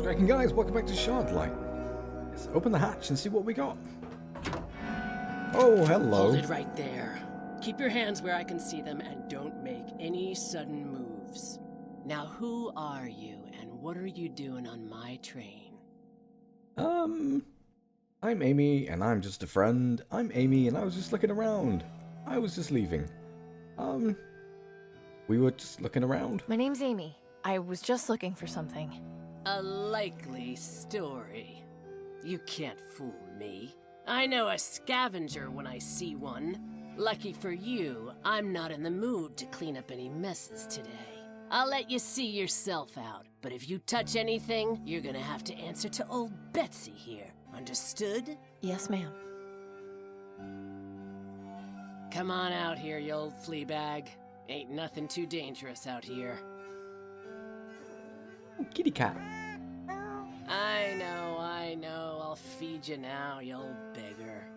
cracking, guys? Welcome back to Shardlight. Let's open the hatch and see what we got. Oh, hello. Hold it right there. Keep your hands where I can see them and don't make any sudden moves. Now, who are you and what are you doing on my train? I'm Amy and I'm just a friend. I'm Amy and I was just looking around. I was just leaving. We were just looking around. My name's Amy. I was just looking for something. A likely story. You can't fool me. I know a scavenger when I see one. Lucky for you, I'm not in the mood to clean up any messes today. I'll let you see yourself out, but if you touch anything, you're gonna have to answer to old Betsy here. Understood? Yes, ma'am. Come on out here, you old flea bag. Ain't nothing too dangerous out here. Oh, kitty cat. I know. I'll feed you now, you old beggar.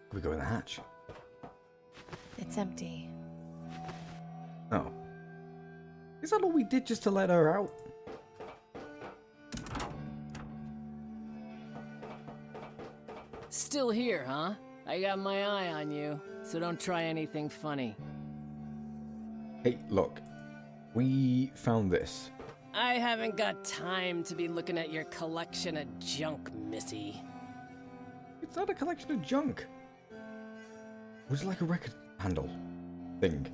Can we go in the hatch? It's empty. Oh. Is that all we did just to let her out? Still here, huh? I got my eye on you, so don't try anything funny. Hey, look. We found this. I haven't got time to be looking at your collection of junk, missy. It's not a collection of junk. It was like a record handle thing.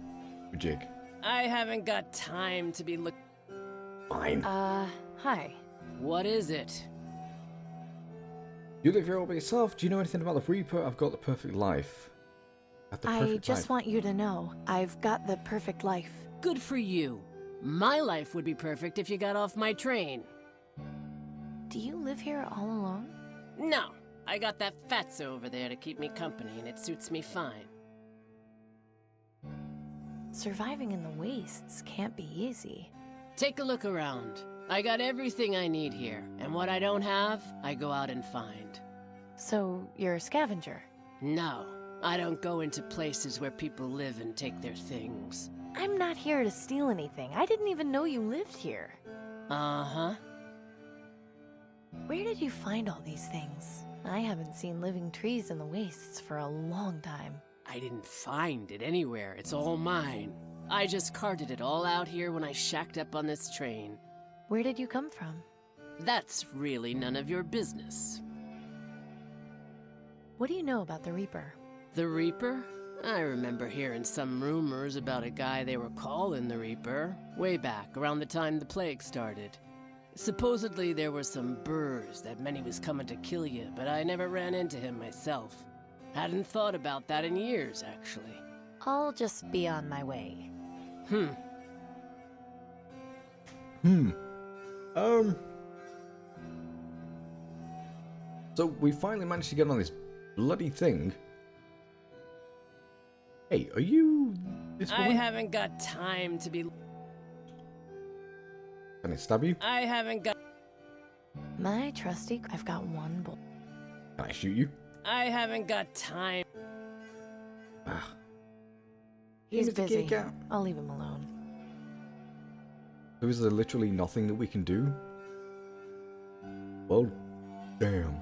A jig. I haven't got time to be look. Fine. Hi. What is it? You live here all by yourself. Do you know anything about the Reaper? I've got the perfect life. I just want you to know, I've got the perfect life. Good for you. My life would be perfect if you got off my train. Do you live here all alone? No, I got that fatso over there to keep me company, and it suits me fine. Surviving in the wastes can't be easy. Take a look around. I got everything I need here, and what I don't have, I go out and find. So, you're a scavenger? No, I don't go into places where people live and take their things. I'm not here to steal anything. I didn't even know you lived here. Uh-huh. Where did you find all these things? I haven't seen living trees in the wastes for a long time. I didn't find it anywhere. It's all mine. I just carted it all out here when I shacked up on this train. Where did you come from? That's really none of your business. What do you know about the Reaper? The Reaper? I remember hearing some rumors about a guy they were calling the Reaper, way back around the time the plague started. Supposedly there were some burrs that meant he was coming to kill you, but I never ran into him myself. Hadn't thought about that in years, actually. I'll just be on my way. So we finally managed to get on this bloody thing. Hey, are you this woman? I haven't got time to be... Can I stab you? I haven't got... My trusty, I've got one bull. Can I shoot you? I haven't got time. Ah. He's It's a kitty busy. cat. I'll leave him alone. So is there literally nothing that we can do? Well, damn.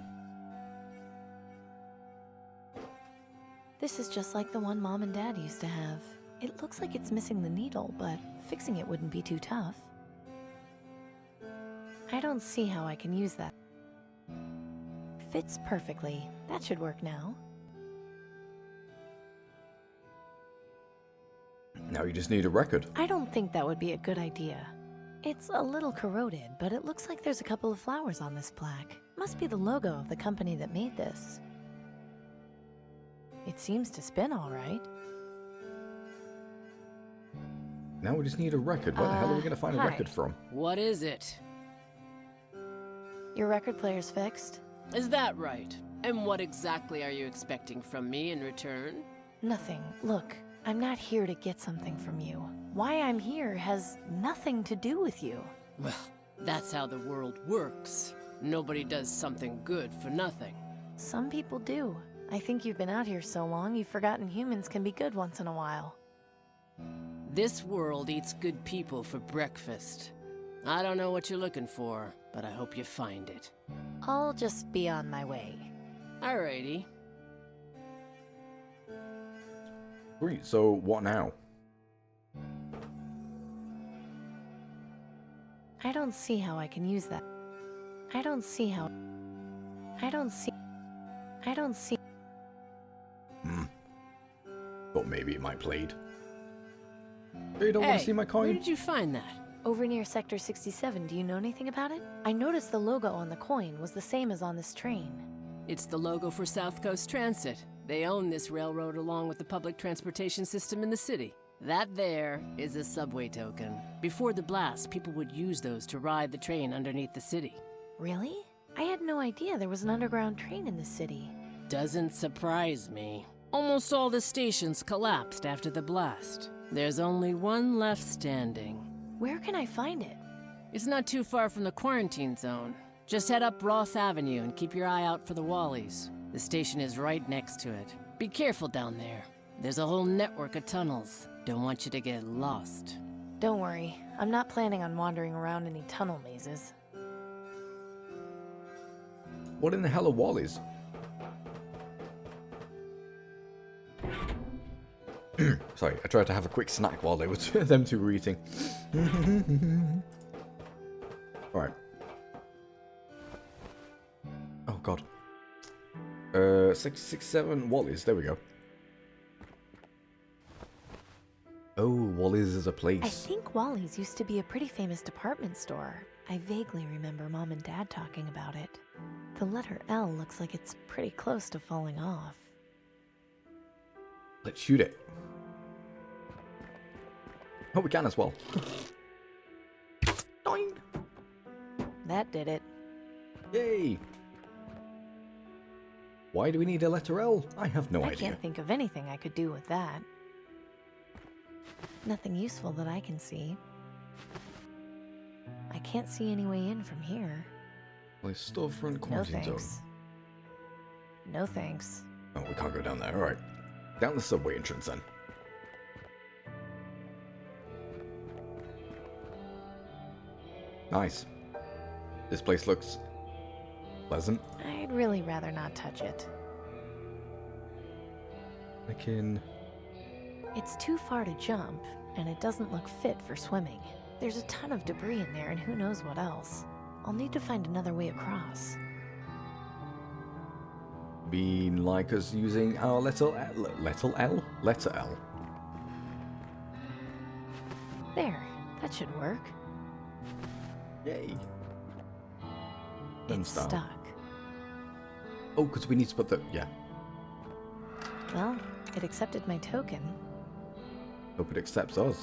This is just like the one Mom and Dad used to have. It looks like it's missing the needle, but fixing it wouldn't be too tough. I don't see how I can use that. Fits perfectly. That should work now. Now you just need a record. I don't think that would be a good idea. It's a little corroded, but it looks like there's a couple of flowers on this plaque. Must be the logo of the company that made this. It seems to spin all right. Now we just need a record. Where the hell are we going to find a hi. record from? What is it? Your record player's fixed? Is that right? And what exactly are you expecting from me in return? Nothing. Look, I'm not here to get something from you. Why I'm here has nothing to do with you. Well, that's how the world works. Nobody does something good for nothing. Some people do. I think you've been out here so long, you've forgotten humans can be good once in a while. This world eats good people for breakfast. I don't know what you're looking for, but I hope you find it. I'll just be on my way. Alrighty. Sweet, so what now? I don't see how I can use that. I don't see how... I don't see... Thought maybe it might played. You don't want to see my coin? Where did you find that? Over near Sector 67, do you know anything about it? I noticed the logo on the coin was the same as on this train. It's the logo for South Coast Transit. They own this railroad along with the public transportation system in the city. That there is a subway token. Before the blast, people would use those to ride the train underneath the city. Really? I had no idea there was an underground train in the city. Doesn't surprise me. Almost all the stations collapsed after the blast. There's only one left standing. Where can I find it? It's not too far from the quarantine zone. Just head up Roth Avenue and keep your eye out for the Wallies. The station is right next to it. Be careful down there. There's a whole network of tunnels. Don't want you to get lost. Don't worry, I'm not planning on wandering around any tunnel mazes. What in the hell are Wallies? Sorry, I tried to have a quick snack while they were them two were eating. Alright. Oh god. 667 Wallies, there we go. Oh, Wallies is a place. I think Wally's used to be a pretty famous department store. I vaguely remember Mom and Dad talking about it. The letter L looks like it's pretty close to falling off. Let's shoot it. Oh, we can as well. Doink. That did it. Yay! Why do we need a letter L? I have no I idea. can't think of anything I could do with that. Nothing useful that I can see. I can't see any way in from here. Well, it's storefront No quarantine zone. thanks. No thanks. Oh, we can't go down there. Alright. Down the subway entrance then. Nice. This place looks pleasant. I'd really rather not touch it. I can... It's too far to jump, and it doesn't look fit for swimming. There's a ton of debris in there and who knows what else. I'll need to find another way across. Been like us using our letter L? Letter L. There, that should work. Yay. It's Start. stuck. Oh, because we need to put the... Yeah. Well, it accepted my token. Hope it accepts us.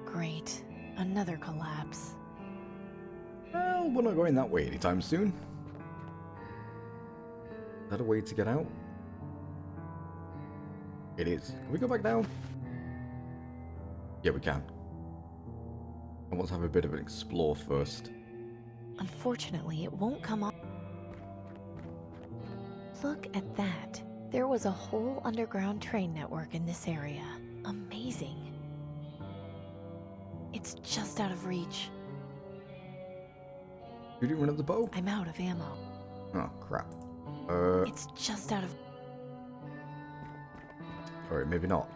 Great. Another collapse. Well, we're not going that way anytime soon. Is that a way to get out? It is. Can we go back down? Yeah, we can. I want to have a bit of an explore first. Unfortunately, it won't come off. Look at that. There was a whole underground train network in this area. Amazing. It's just out of reach. You didn't run up the bow? I'm out of ammo. Oh, crap. It's just out of... Alright, maybe not.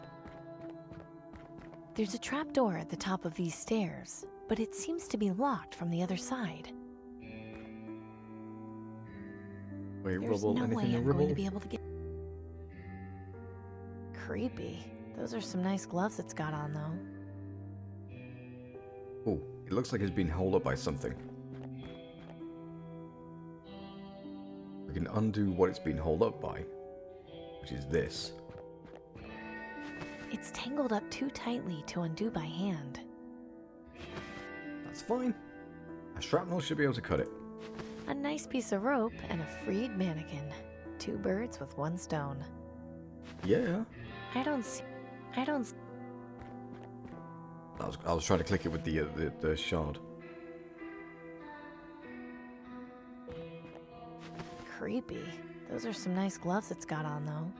There's a trapdoor at the top of these stairs, but it seems to be locked from the other side. Wait, There's rubble, no way anything in I'm rubble? going to be able to get... Creepy. Those are some nice gloves it's got on, though. Oh, it looks like it's been held up by something. We can undo what it's been held up by, which is this. It's tangled up too tightly to undo by hand. That's fine. A shrapnel should be able to cut it. A nice piece of rope and a freed mannequin. 2 birds with 1 stone. Yeah. I don't see... I was trying to click it with the shard. Creepy. Those are some nice gloves it's got on, though.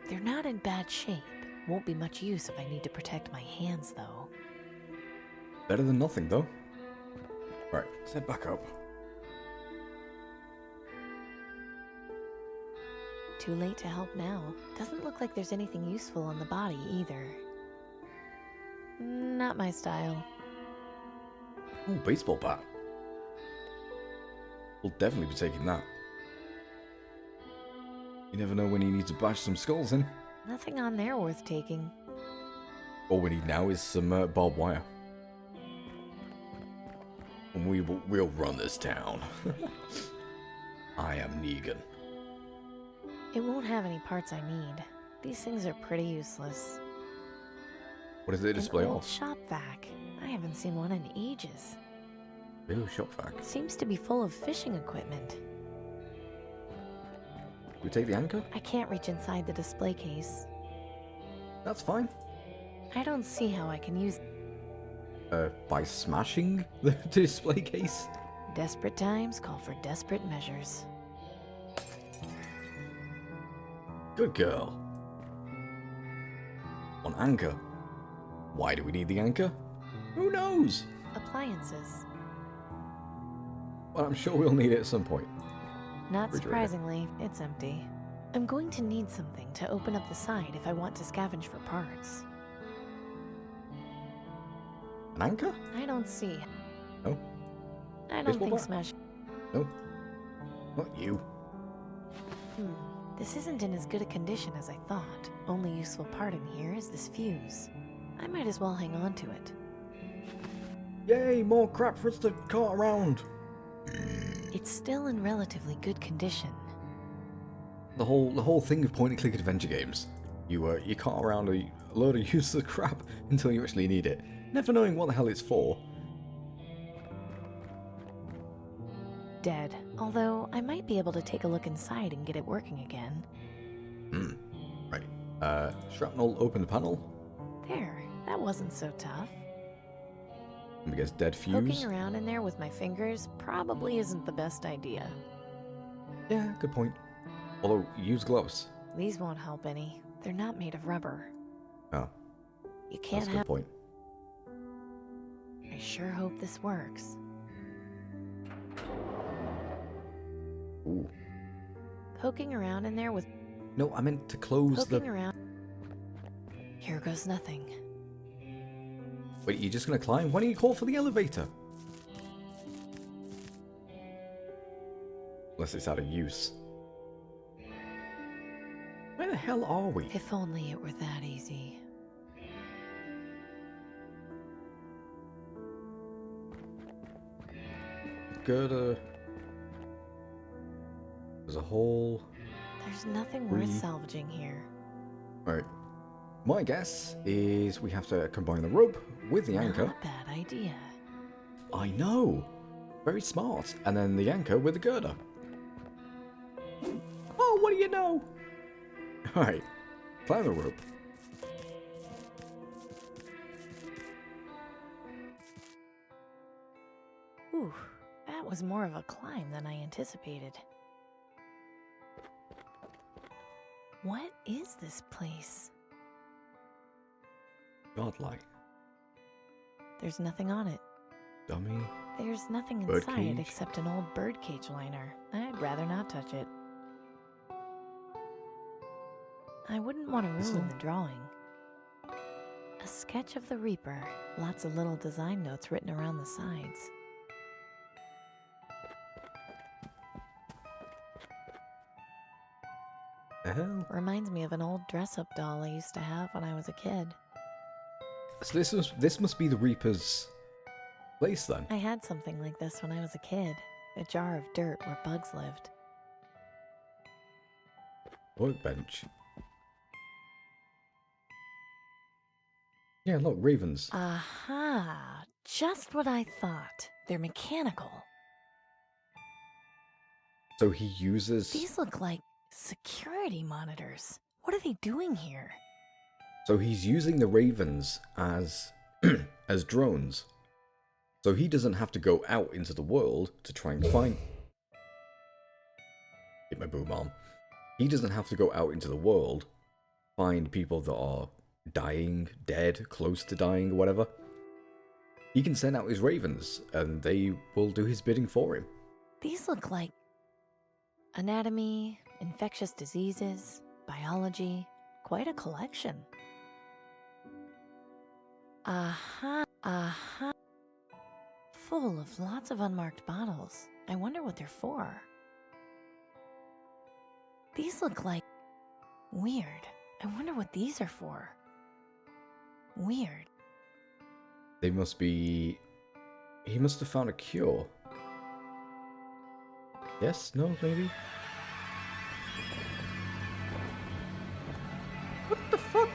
They're not in bad shape. Won't be much use if I need to protect my hands, though. Better than nothing, though. Right, let's head back up. Too late to help now. Doesn't look like there's anything useful on the body, either. Not my style. Ooh, baseball bat. We'll definitely be taking that. You never know when you need to bash some skulls in. Nothing on there worth taking. All we need now is some barbed wire. And we'll run this town. I am Negan. It won't have any parts I need. These things are pretty useless. What does it display An old off? shop vac. I haven't seen one in ages. Ew, shop vac. Seems to be full of fishing equipment. We take the anchor? I can't reach inside the display case. That's fine. I don't see how I can use... By smashing the display case? Desperate times call for desperate measures. Good girl. On anchor. Why do we need the anchor? Who knows? Appliances. Well, I'm sure we'll need it at some point. Not Refrigerator. surprisingly, it's empty. I'm going to need something to open up the side if I want to scavenge for parts. An anchor? I don't see. No. I don't Baseball think bat? smash... No. Not you. This isn't in as good a condition as I thought. Only useful part in here is this fuse. I might as well hang on to it. Yay, more crap for us to cart around. It's still in relatively good condition. The whole thing of point-and-click adventure games. You cart around a load of useless crap until you actually need it, never knowing what the hell it's for. Dead. Although, I might be able to take a look inside and get it working again. Right. Shrapnel, open the panel. There. That wasn't so tough. I guess dead fuse. Poking around in there with my fingers probably isn't the best idea. Yeah, good point. Although, use gloves. These won't help any. They're not made of rubber. Oh, You can't that's a good have... point. I sure hope this works. Ooh. Poking around in there with... No, I meant to close Poking around... Here goes nothing. Wait, you're just gonna climb? Why don't you call for the elevator? Unless it's out of use. Where the hell are we? If only it were that easy. Girder. There's a hole. There's nothing worth Breathe. salvaging here. Right. My guess is we have to combine the rope with the anchor. Not a bad idea. I know. Very smart. And then the anchor with the girder. Oh, what do you know? Alright. Climb the rope. Ooh, that was more of a climb than I anticipated. What is this place? Shardlight. There's nothing on it. Dummy. There's nothing Bird inside cage. except an old birdcage liner. I'd rather not touch it. I wouldn't want to ruin Whistle. the drawing. A sketch of the Reaper. Lots of little design notes written around the sides. The hell? Reminds me of an old dress-up doll I used to have when I was a kid. So this must be the Reaper's place then. I had something like this when I was a kid. A jar of dirt where bugs lived. Workbench. Yeah, look, ravens. Aha! Just what I thought. They're mechanical. So he uses... These look like security monitors. What are they doing here? So he's using the ravens as as drones. So he doesn't have to go out into the world to try and find... hit my boom arm. He doesn't have to go out into the world, find people that are dying, dead, close to dying, or whatever. He can send out his ravens, and they will do his bidding for him. These look like anatomy, infectious diseases, biology, quite a collection. Full of lots of unmarked bottles. I wonder what they're for. These look like... weird. I wonder what these are for. Weird. They must be... He must have found a cure. Yes? No? Maybe? What the fuck?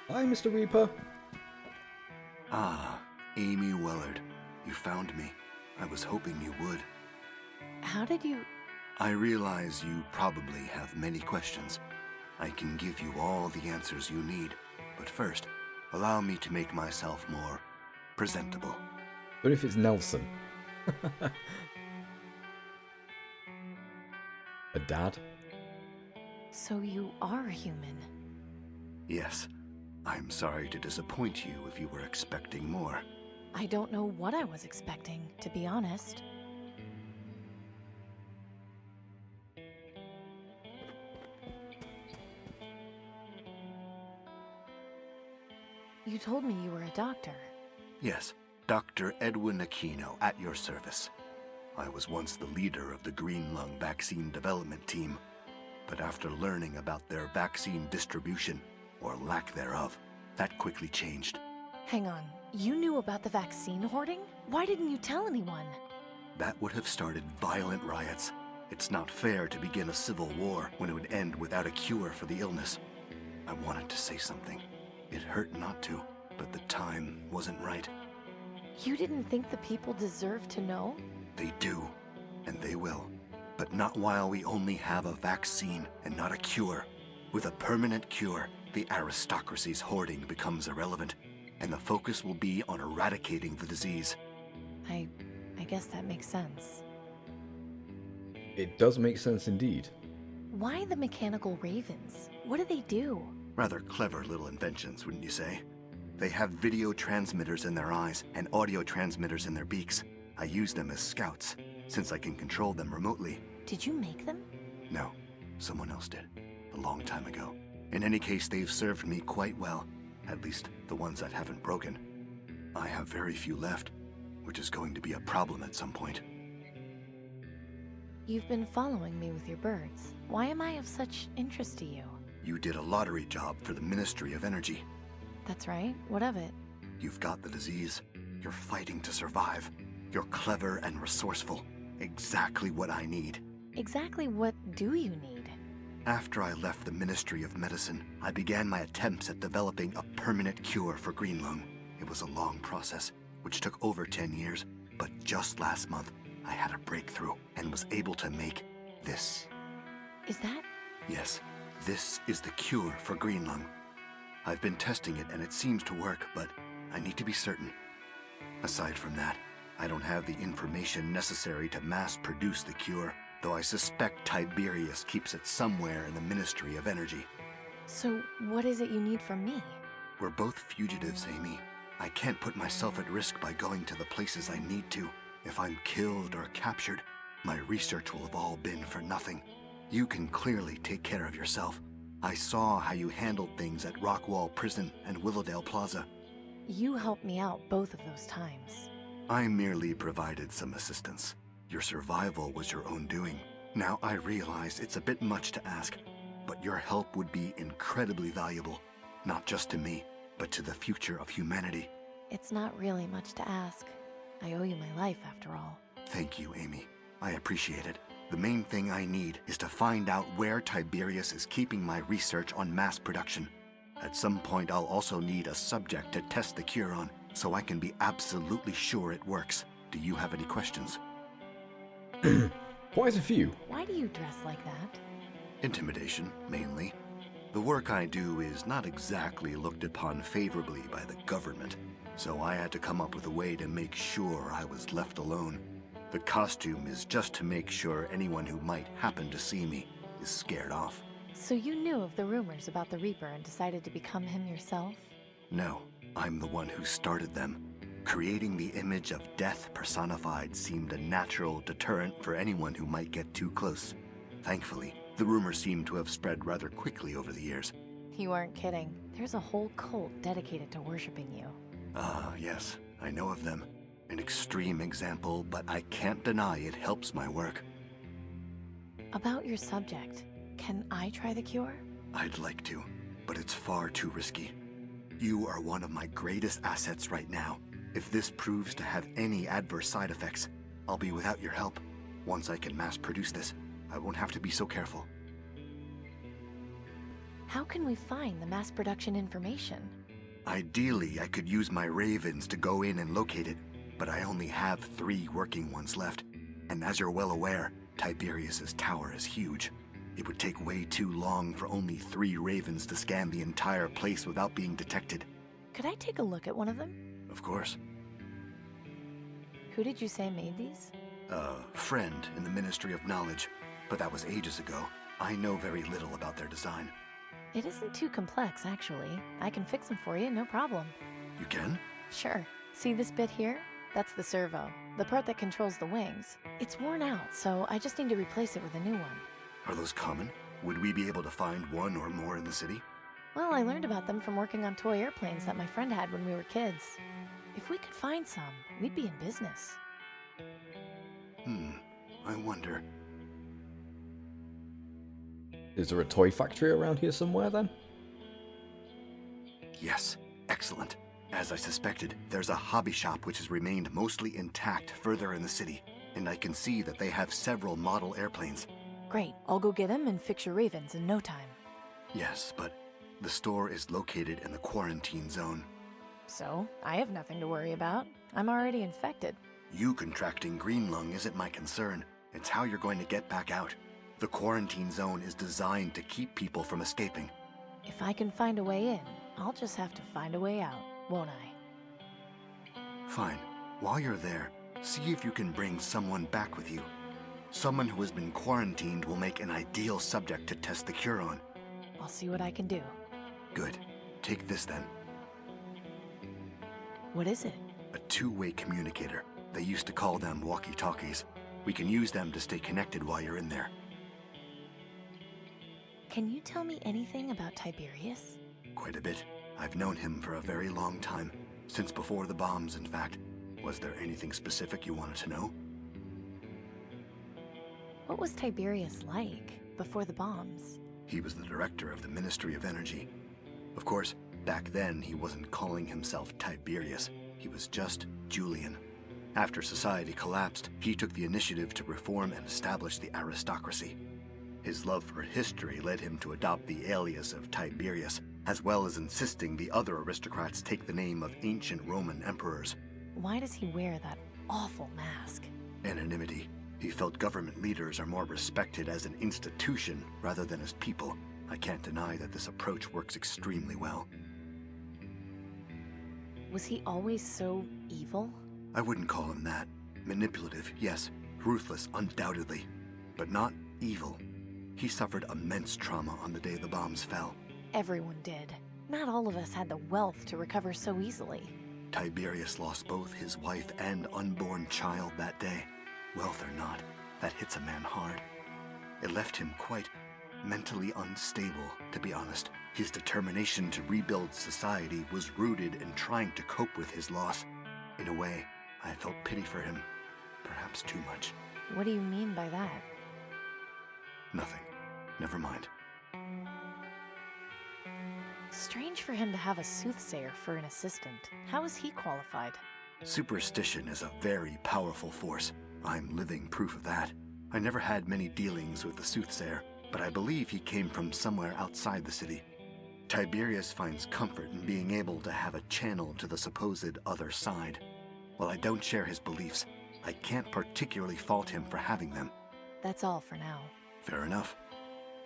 Hi, Mr. Reaper. Ah, Amy Willard. You found me. I was hoping you would. How did you... I realize you probably have many questions. I can give you all the answers you need, but first, allow me to make myself more presentable. What if it's Nelson? A dad? So you are human. Yes, I'm sorry to disappoint you if you were expecting more. I don't know what I was expecting, to be honest. You told me you were a doctor. Yes, Dr. Edwin Aquino, at your service. I was once the leader of the Green Lung vaccine development team, but after learning about their vaccine distribution, or lack thereof, that quickly changed. Hang on, you knew about the vaccine hoarding? Why didn't you tell anyone? That would have started violent riots. It's not fair to begin a civil war when it would end without a cure for the illness. I wanted to say something. It hurt not to, but the time wasn't right. You didn't think the people deserved to know? They do, and they will. But not while we only have a vaccine and not a cure. With a permanent cure, the aristocracy's hoarding becomes irrelevant, and the focus will be on eradicating the disease. I guess that makes sense. It does make sense indeed. Why the mechanical ravens? What do they do? Rather clever little inventions, wouldn't you say? They have video transmitters in their eyes and audio transmitters in their beaks. I use them as scouts, since I can control them remotely. Did you make them? No, someone else did, a long time ago. In any case, they've served me quite well, at least the ones that haven't broken. I have very few left, which is going to be a problem at some point. You've been following me with your birds. Why am I of such interest to you? You did a lottery job for the Ministry of Energy. That's right. What of it? You've got the disease. You're fighting to survive. You're clever and resourceful. Exactly what I need. Exactly what do you need? After I left the Ministry of Medicine, I began my attempts at developing a permanent cure for green lung. It was a long process, which took over 10 years, but just last month, I had a breakthrough and was able to make this. Is that? Yes, this is the cure for green lung. I've been testing it and it seems to work, but I need to be certain. Aside from that, I don't have the information necessary to mass produce the cure, though I suspect Tiberius keeps it somewhere in the Ministry of Energy. So, what is it you need from me? We're both fugitives, Amy. I can't put myself at risk by going to the places I need to. If I'm killed or captured, my research will have all been for nothing. You can clearly take care of yourself. I saw how you handled things at Rockwall Prison and Willowdale Plaza. You helped me out both of those times. I merely provided some assistance. Your survival was your own doing. Now I realize it's a bit much to ask, but your help would be incredibly valuable, not just to me, but to the future of humanity. It's not really much to ask. I owe you my life, after all. Thank you, Amy. I appreciate it. The main thing I need is to find out where Tiberius is keeping my research on mass production. At some point, I'll also need a subject to test the cure on, so I can be absolutely sure it works. Do you have any questions? Quite a few. Why do you dress like that? Intimidation, mainly. The work I do is not exactly looked upon favorably by the government, so I had to come up with a way to make sure I was left alone. The costume is just to make sure anyone who might happen to see me is scared off. So you knew of the rumors about the Reaper and decided to become him yourself? No, I'm the one who started them. Creating the image of death personified seemed a natural deterrent for anyone who might get too close. Thankfully, the rumors seem to have spread rather quickly over the years. You aren't kidding. There's a whole cult dedicated to worshipping you. Ah, yes, I know of them. An extreme example, but I can't deny it helps my work. About your subject, can I try the cure? I'd like to, but it's far too risky. You are one of my greatest assets right now. If this proves to have any adverse side effects, I'll be without your help. Once I can mass produce this, I won't have to be so careful. How can we find the mass production information? Ideally, I could use my ravens to go in and locate it, but I only have 3 working ones left. And as you're well aware, Tiberius's tower is huge. It would take way too long for only 3 ravens to scan the entire place without being detected. Could I take a look at one of them? Of course. Who did you say made these? A friend in the Ministry of Knowledge, but that was ages ago. I know very little about their design. It isn't too complex, actually. I can fix them for you, no problem. You can? Sure. See this bit here? That's the servo, the part that controls the wings. It's worn out, so I just need to replace it with a new one. Are those common? Would we be able to find one or more in the city? Well, I learned about them from working on toy airplanes that my friend had when we were kids. If we could find some, we'd be in business. I wonder. Is there a toy factory around here somewhere then? Yes, excellent. As I suspected, there's a hobby shop which has remained mostly intact further in the city, and I can see that they have several model airplanes. Great, I'll go get them and fix your ravens in no time. Yes, but the store is located in the quarantine zone. So, I have nothing to worry about. I'm already infected. You contracting green lung isn't my concern. It's how you're going to get back out. The quarantine zone is designed to keep people from escaping. If I can find a way in, I'll just have to find a way out, won't I? Fine. While you're there, see if you can bring someone back with you. Someone who has been quarantined will make an ideal subject to test the cure on. I'll see what I can do. Good. Take this then. What is it? A 2-way communicator. They used to call them walkie-talkies. We can use them to stay connected while you're in there. Can you tell me anything about Tiberius? Quite a bit. I've known him for a very long time. Since before the bombs, in fact. Was there anything specific you wanted to know? What was Tiberius like before the bombs? He was the director of the Ministry of Energy. Of course, back then he wasn't calling himself Tiberius. He was just Julian. After society collapsed, he took the initiative to reform and establish the aristocracy. His love for history led him to adopt the alias of Tiberius, as well as insisting the other aristocrats take the name of ancient Roman emperors. Why does he wear that awful mask? Anonymity. He felt government leaders are more respected as an institution rather than as people. I can't deny that this approach works extremely well. Was he always so evil? I wouldn't call him that. Manipulative, yes. Ruthless, undoubtedly. But not evil. He suffered immense trauma on the day the bombs fell. Everyone did. Not all of us had the wealth to recover so easily. Tiberius lost both his wife and unborn child that day. Wealth or not, that hits a man hard. It left him quite mentally unstable, to be honest. His determination to rebuild society was rooted in trying to cope with his loss. In a way, I felt pity for him. Perhaps too much. What do you mean by that? Nothing. Never mind. Strange for him to have a soothsayer for an assistant. How is he qualified? Superstition is a very powerful force. I'm living proof of that. I never had many dealings with the soothsayer, but I believe he came from somewhere outside the city. Tiberius finds comfort in being able to have a channel to the supposed other side. While I don't share his beliefs, I can't particularly fault him for having them. That's all for now. Fair enough.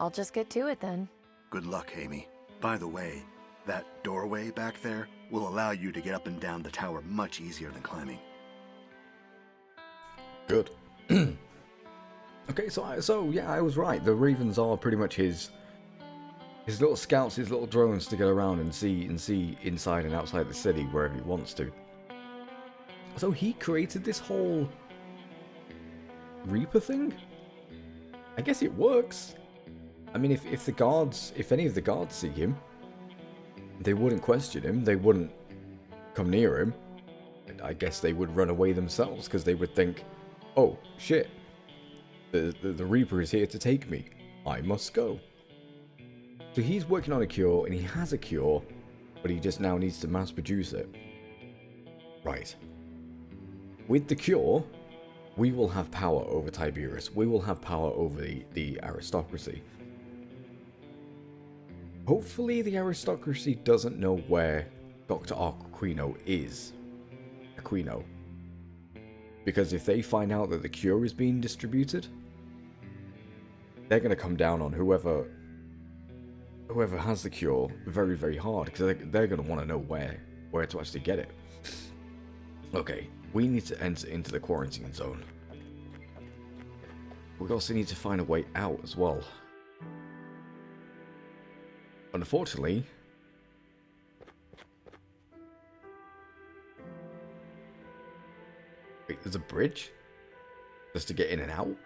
I'll just get to it then. Good luck, Amy. By the way, that doorway back there, will allow you to get up and down the tower much easier than climbing. Good. Okay, so yeah, I was right. The ravens are pretty much his little scouts, his little drones to get around and see inside and outside the city wherever he wants to. So he created this whole Reaper thing? I guess it works. I mean, if any of the guards see him, they wouldn't question him, they wouldn't come near him. I guess they would run away themselves, because they would think, oh, shit, the Reaper is here to take me. I must go. So he's working on a cure, and he has a cure, but he just now needs to mass produce it. Right. With the cure, we will have power over Tiberius. We will have power over the aristocracy. Hopefully the aristocracy doesn't know where Dr. Aquino is. Aquino. Because if they find out that the cure is being distributed, they're going to come down on whoever has the cure very, very hard, because they're going to want to know where to actually get it. Okay, we need to enter into the quarantine zone. We also need to find a way out as well. Unfortunately, wait, there's a bridge just to get in and out?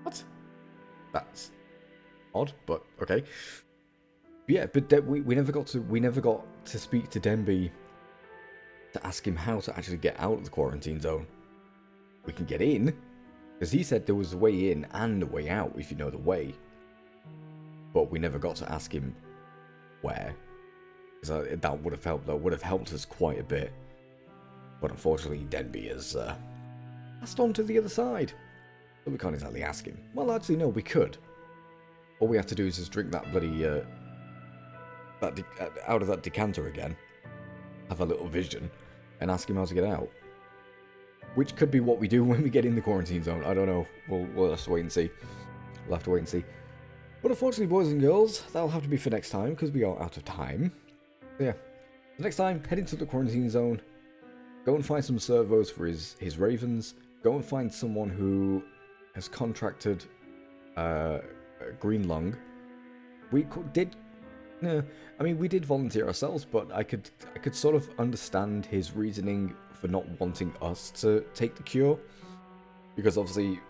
What? That's odd, but okay. Yeah, but we never got to speak to Denby to ask him how to actually get out of the quarantine zone. We can get in, because he said there was a way in and a way out if you know the way. But we never got to ask him where, because that would have helped. That would have helped us quite a bit. But unfortunately, Denby has passed on to the other side, so we can't exactly ask him. Well, actually, no, we could. All we have to do is just drink that bloody out of that decanter again, have a little vision, and ask him how to get out. Which could be what we do when we get in the quarantine zone. I don't know. We'll have to wait and see. We'll have to wait and see. But unfortunately, boys and girls, that'll have to be for next time, because we are out of time. So yeah. So next time, head into the quarantine zone. Go and find some servos for his ravens. Go and find someone who has contracted green lung. We did volunteer ourselves, but I could sort of understand his reasoning for not wanting us to take the cure, because obviously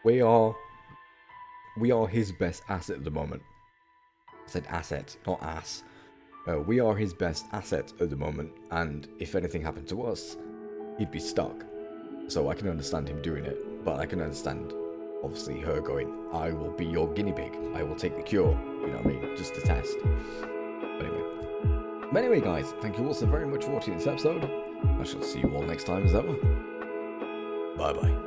we are his best asset at the moment. I said asset, not ass. We are his best asset at the moment, and if anything happened to us, he'd be stuck. So I can understand him doing it, but I can understand, obviously, her going, I will be your guinea pig. I will take the cure, you know what I mean, just to test. But anyway, guys, thank you all so very much for watching this episode. I shall see you all next time as ever. Bye-bye.